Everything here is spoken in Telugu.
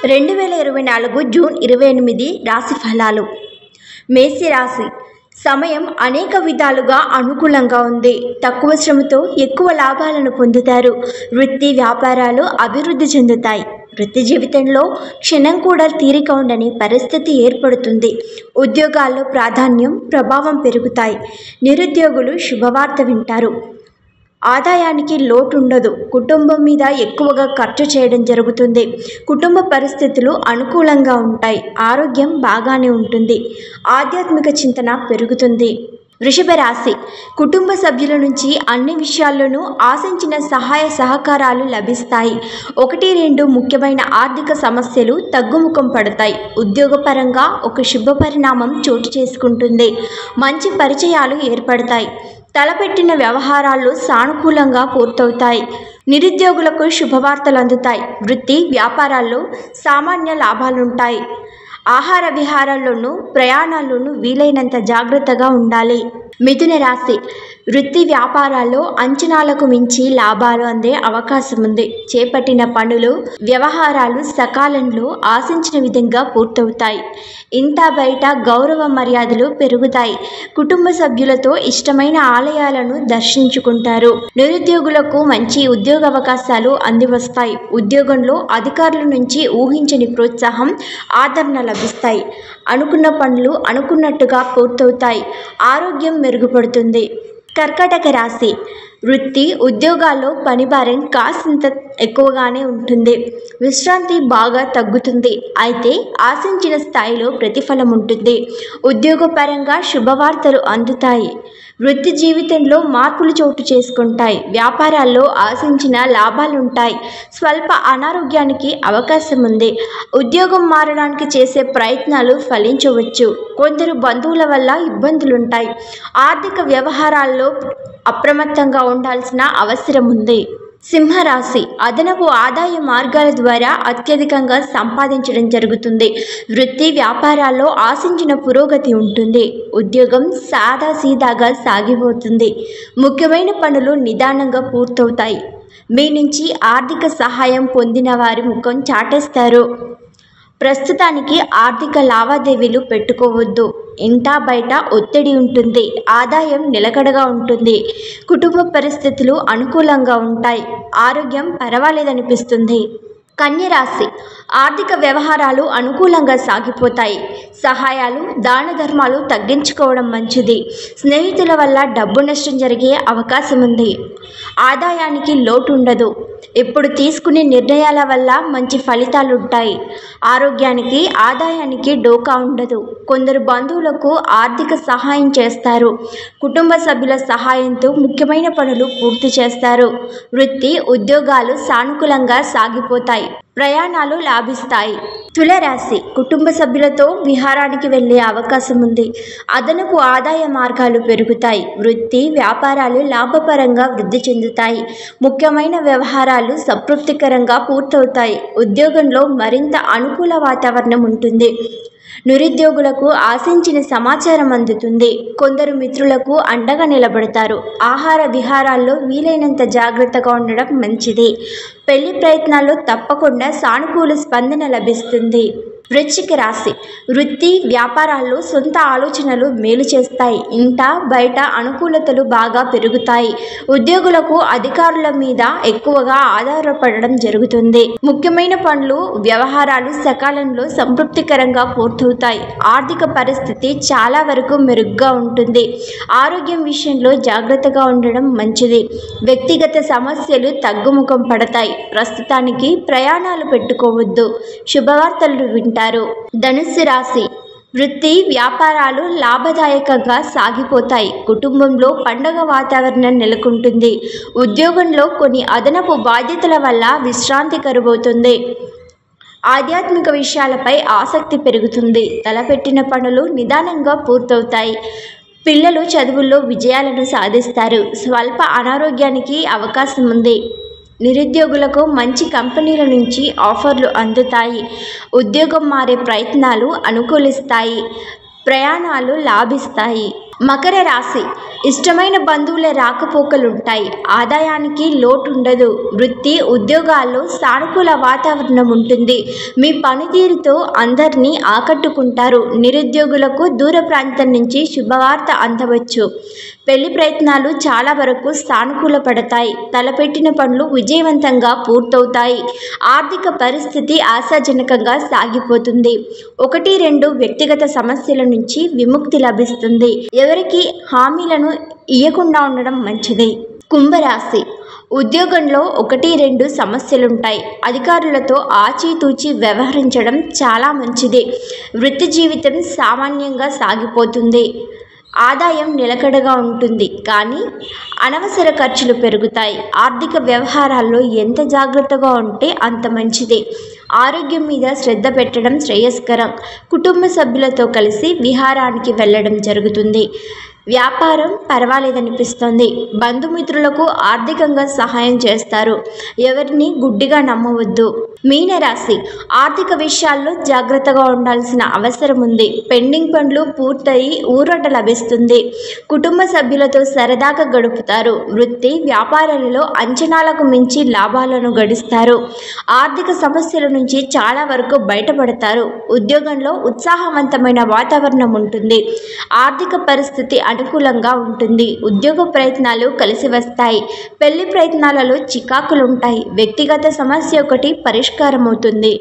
2024 జూన్ 28 రాశి ఫలాలు. మేష రాశి. సమయం అనేక విధాలుగా అనుకూలంగా ఉంది. తక్కువ శ్రమతో ఎక్కువ లాభాలను పొందుతారు. వృత్తి వ్యాపారాలు అభివృద్ధి చెందుతాయి. వృత్తి జీవితంలో క్షణం కూడా తీరిక ఉండని పరిస్థితి ఏర్పడుతుంది. ఉద్యోగాల్లో ప్రాధాన్యం ప్రభావం పెరుగుతాయి. నిరుద్యోగులు శుభవార్త వింటారు. ఆదాయానికి లోటు ఉండదు. కుటుంబం మీద ఎక్కువగా ఖర్చు చేయడం జరుగుతుంది. కుటుంబ పరిస్థితులు అనుకూలంగా ఉంటాయి. ఆరోగ్యం బాగానే ఉంటుంది. ఆధ్యాత్మిక చింతన పెరుగుతుంది. వృషభ రాశి. కుటుంబ సభ్యుల నుంచి అన్ని విషయాల్లోనూ ఆశించిన సహాయ సహకారాలు లభిస్తాయి. 1-2 ముఖ్యమైన ఆర్థిక సమస్యలు తగ్గుముఖం పడతాయి. ఉద్యోగపరంగా ఒక శుభ పరిణామం చోటు చేసుకుంటుంది. మంచి పరిచయాలు ఏర్పడతాయి. తలపెట్టిన వ్యవహారాలు సానుకూలంగా పూర్తవుతాయి. నిరుద్యోగులకు శుభవార్తలు అందుతాయి. వృత్తి వ్యాపారాల్లో సామాన్య లాభాలుంటాయి. ఆహార విహారాల్లోనూ ప్రయాణాల్లోనూ వీలైనంత జాగ్రత్తగా ఉండాలి. మిథున రాశి. వృత్తి వ్యాపారాల్లో అంచనాలకు మించి లాభాలు అందే అవకాశం ఉంది. చేపట్టిన పనులు వ్యవహారాలు సకాలంలో ఆశించిన విధంగా పూర్తవుతాయి. ఇంటా బయట గౌరవ మర్యాదలు పెరుగుతాయి. కుటుంబ సభ్యులతో ఇష్టమైన ఆలయాలను దర్శించుకుంటారు. నిరుద్యోగులకు మంచి ఉద్యోగ అవకాశాలు అందివస్తాయి. ఉద్యోగంలో అధికారుల నుంచి ఊహించని ప్రోత్సాహం ఆదరణ లభిస్తాయి. అనుకున్న పనులు అనుకున్నట్టుగా పూర్తవుతాయి. ఆరోగ్యం మెరుగుపడుతుంది. కర్కాటక రాశి. వృత్తి ఉద్యోగాల్లో పనిభారం కాసింత ఎక్కువగానే ఉంటుంది. విశ్రాంతి బాగా తగ్గుతుంది. అయితే ఆశించిన స్థాయిలో ప్రతిఫలం ఉంటుంది. ఉద్యోగపరంగా శుభవార్తలు అందుతాయి. వృత్తి జీవితంలో మార్పులు చోటు చేసుకుంటాయి. వ్యాపారాల్లో ఆశించిన లాభాలుంటాయి. స్వల్ప అనారోగ్యానికి అవకాశం ఉంది. ఉద్యోగం మారడానికి చేసే ప్రయత్నాలు ఫలించవచ్చు. కొందరు బంధువుల వల్ల ఇబ్బందులుంటాయి. ఆర్థిక వ్యవహారాల్లో అప్రమత్తంగా ఉండాల్సిన అవసరం ఉంది. సింహరాశి. అదనపు ఆదాయ మార్గాల ద్వారా అత్యధికంగా సంపాదించడం జరుగుతుంది. వృత్తి వ్యాపారాల్లో ఆశించిన పురోగతి ఉంటుంది. ఉద్యోగం సాదాసీదాగా సాగిపోతుంది. ముఖ్యమైన పనులు నిదానంగా పూర్తవుతాయి. మీ నుంచి ఆర్థిక సహాయం పొందిన వారి ముఖం చాటేస్తారు. ప్రస్తుతానికి ఆర్థిక లావాదేవీలు పెట్టుకోవద్దు. ఇంటా బయట ఒత్తిడి ఉంటుంది. ఆదాయం నిలకడగా ఉంటుంది. కుటుంబ పరిస్థితులు అనుకూలంగా ఉంటాయి. ఆరోగ్యం పర్వాలేదనిపిస్తుంది. కన్య రాశి. ఆర్థిక వ్యవహారాలు అనుకూలంగా సాగిపోతాయి. సహాయాలు దాన ధర్మాలు తగ్గించుకోవడం మంచిది. స్నేహితుల వల్ల డబ్బు నష్టం జరిగే అవకాశం ఉంది. ఆదాయానికి లోటు ఉండదు. ఇప్పుడు తీసుకునే నిర్ణయాల వల్ల మంచి ఫలితాలు ఉంటాయి. ఆరోగ్యానికి ఆదాయానికి డోకా ఉండదు. కొందరు బంధువులకు ఆర్థిక సహాయం చేస్తారు. కుటుంబ సభ్యుల సహాయంతో ముఖ్యమైన పనులు పూర్తి చేస్తారు. వృత్తి ఉద్యోగాలు సానుకూలంగా సాగిపోతాయి. ప్రయాణాలు లాభిస్తాయి. తులారాశి. కుటుంబ సభ్యులతో విహారానికి వెళ్ళే అవకాశం ఉంది. అదనపు ఆదాయ మార్గాలు పెరుగుతాయి. వృత్తి వ్యాపారాలు లాభపరంగా వృద్ధి చెందుతాయి. ముఖ్యమైన వ్యవహారాలు సంతృప్తికరంగా పూర్తవుతాయి. ఉద్యోగంలో మరింత అనుకూల వాతావరణం ఉంటుంది. నిరుద్యోగులకు ఆశించిన సమాచారం అందుతుంది. కొందరు మిత్రులకు అండగా నిలబడతారు. ఆహార విహారాల్లో వీలైనంత జాగ్రత్తగా ఉండడం మంచిది. పెళ్లి ప్రయత్నాల్లో తప్పకుండా సానుకూల స్పందన లభిస్తుంది. వృశ్చిక రాశి. వృత్తి వ్యాపారాల్లో సొంత ఆలోచనలు మేలు చేస్తాయి. ఇంటా బయట అనుకూలతలు బాగా పెరుగుతాయి. ఉద్యోగులకు అధికారుల మీద ఎక్కువగా ఆధారపడడం జరుగుతుంది. ముఖ్యమైన పనులు వ్యవహారాలు సకాలంలో సంతృప్తికరంగా పూర్తవుతాయి. ఆర్థిక పరిస్థితి చాలా వరకు మెరుగ్గా ఉంటుంది. ఆరోగ్యం విషయంలో జాగ్రత్తగా ఉండడం మంచిది. వ్యక్తిగత సమస్యలు తగ్గుముఖం పడతాయి. ప్రస్తుతానికి ప్రయాణాలు పెట్టుకోవద్దు. శుభవార్తలు వింటారు. ధనుస్సు రాశి. వృత్తి వ్యాపారాలు లాభదాయకంగా సాగిపోతాయి. కుటుంబంలో పండగ వాతావరణం నెలకొంటుంది. ఉద్యోగంలో కొన్ని అదనపు బాధ్యతల వల్ల విశ్రాంతి కరువవుతుంది. ఆధ్యాత్మిక విషయాలపై ఆసక్తి పెరుగుతుంది. తలపెట్టిన పనులు నిదానంగా పూర్తవుతాయి. పిల్లలు చదువుల్లో విజయాలను సాధిస్తారు. స్వల్ప అనారోగ్యానికి అవకాశం ఉంది. నిరుద్యోగులకు మంచి కంపెనీల నుంచి ఆఫర్లు అందుతాయి. ఉద్యోగం మారే ప్రయత్నాలు అనుకూలిస్తాయి. ప్రయాణాలు లాభిస్తాయి. మకర రాశి ఇష్టమైన బంధువుల రాకపోకలుంటాయి. ఆదాయానికి లోటు ఉండదు. వృత్తి ఉద్యోగాల్లో సానుకూల వాతావరణం ఉంటుంది. మీ పనితీరుతో అందరినీ ఆకట్టుకుంటారు. నిరుద్యోగులకు దూర ప్రాంతం నుంచి శుభవార్త అందవచ్చు. పెళ్లి ప్రయత్నాలు చాలా వరకు సానుకూల పడతాయి. తలపెట్టిన పనులు విజయవంతంగా పూర్తవుతాయి. ఆర్థిక పరిస్థితి ఆశాజనకంగా సాగిపోతుంది. 1-2 వ్యక్తిగత సమస్యల నుంచి విముక్తి లభిస్తుంది. ఎవరికి హామీలను ఇయ్యకుండా ఉండడం మంచిది. కుంభరాశి ఉద్యోగంలో 1-2 సమస్యలుంటాయి. అధికారులతో ఆచితూచి వ్యవహరించడం చాలా మంచిది. వృత్తి జీవితం సామాన్యంగా సాగిపోతుంది. ఆదాయం నిలకడగా ఉంటుంది, కానీ అనవసర ఖర్చులు పెరుగుతాయి. ఆర్థిక వ్యవహారాల్లో ఎంత జాగ్రత్తగా ఉంటే అంత మంచిది. ఆరోగ్యం మీద శ్రద్ధ పెట్టడం శ్రేయస్కరం. కుటుంబ సభ్యులతో కలిసి విహారానికి వెళ్ళడం జరుగుతుంది. వ్యాపారం పర్వాలేదనిపిస్తుంది. బంధుమిత్రులకు ఆర్థికంగా సహాయం చేస్తారు. ఎవరిని గుడ్డిగా నమ్మవద్దు. మీనరాశి ఆర్థిక విషయాల్లో జాగ్రత్తగా ఉండాల్సిన అవసరం ఉంది. పెండింగ్ పనులు పూర్తయి ఊరట లభిస్తుంది. కుటుంబ సభ్యులతో సరదాగా గడుపుతారు. వృత్తి వ్యాపారాలలో అంచనాలకు మించి లాభాలను గడిస్తారు. ఆర్థిక సమస్యల నుంచి చాలా వరకు బయటపడతారు. ఉద్యోగంలో ఉత్సాహవంతమైన వాతావరణం ఉంటుంది. ఆర్థిక పరిస్థితి అనుకూలంగా ఉంటుంది. ఉద్యోగ ప్రయత్నాలు కలిసి వస్తాయి. పెళ్లి ప్రయత్నాలలో చికాకులుంటాయి. వ్యక్తిగత సమస్య ఒకటి పరిష్కారమవుతుంది.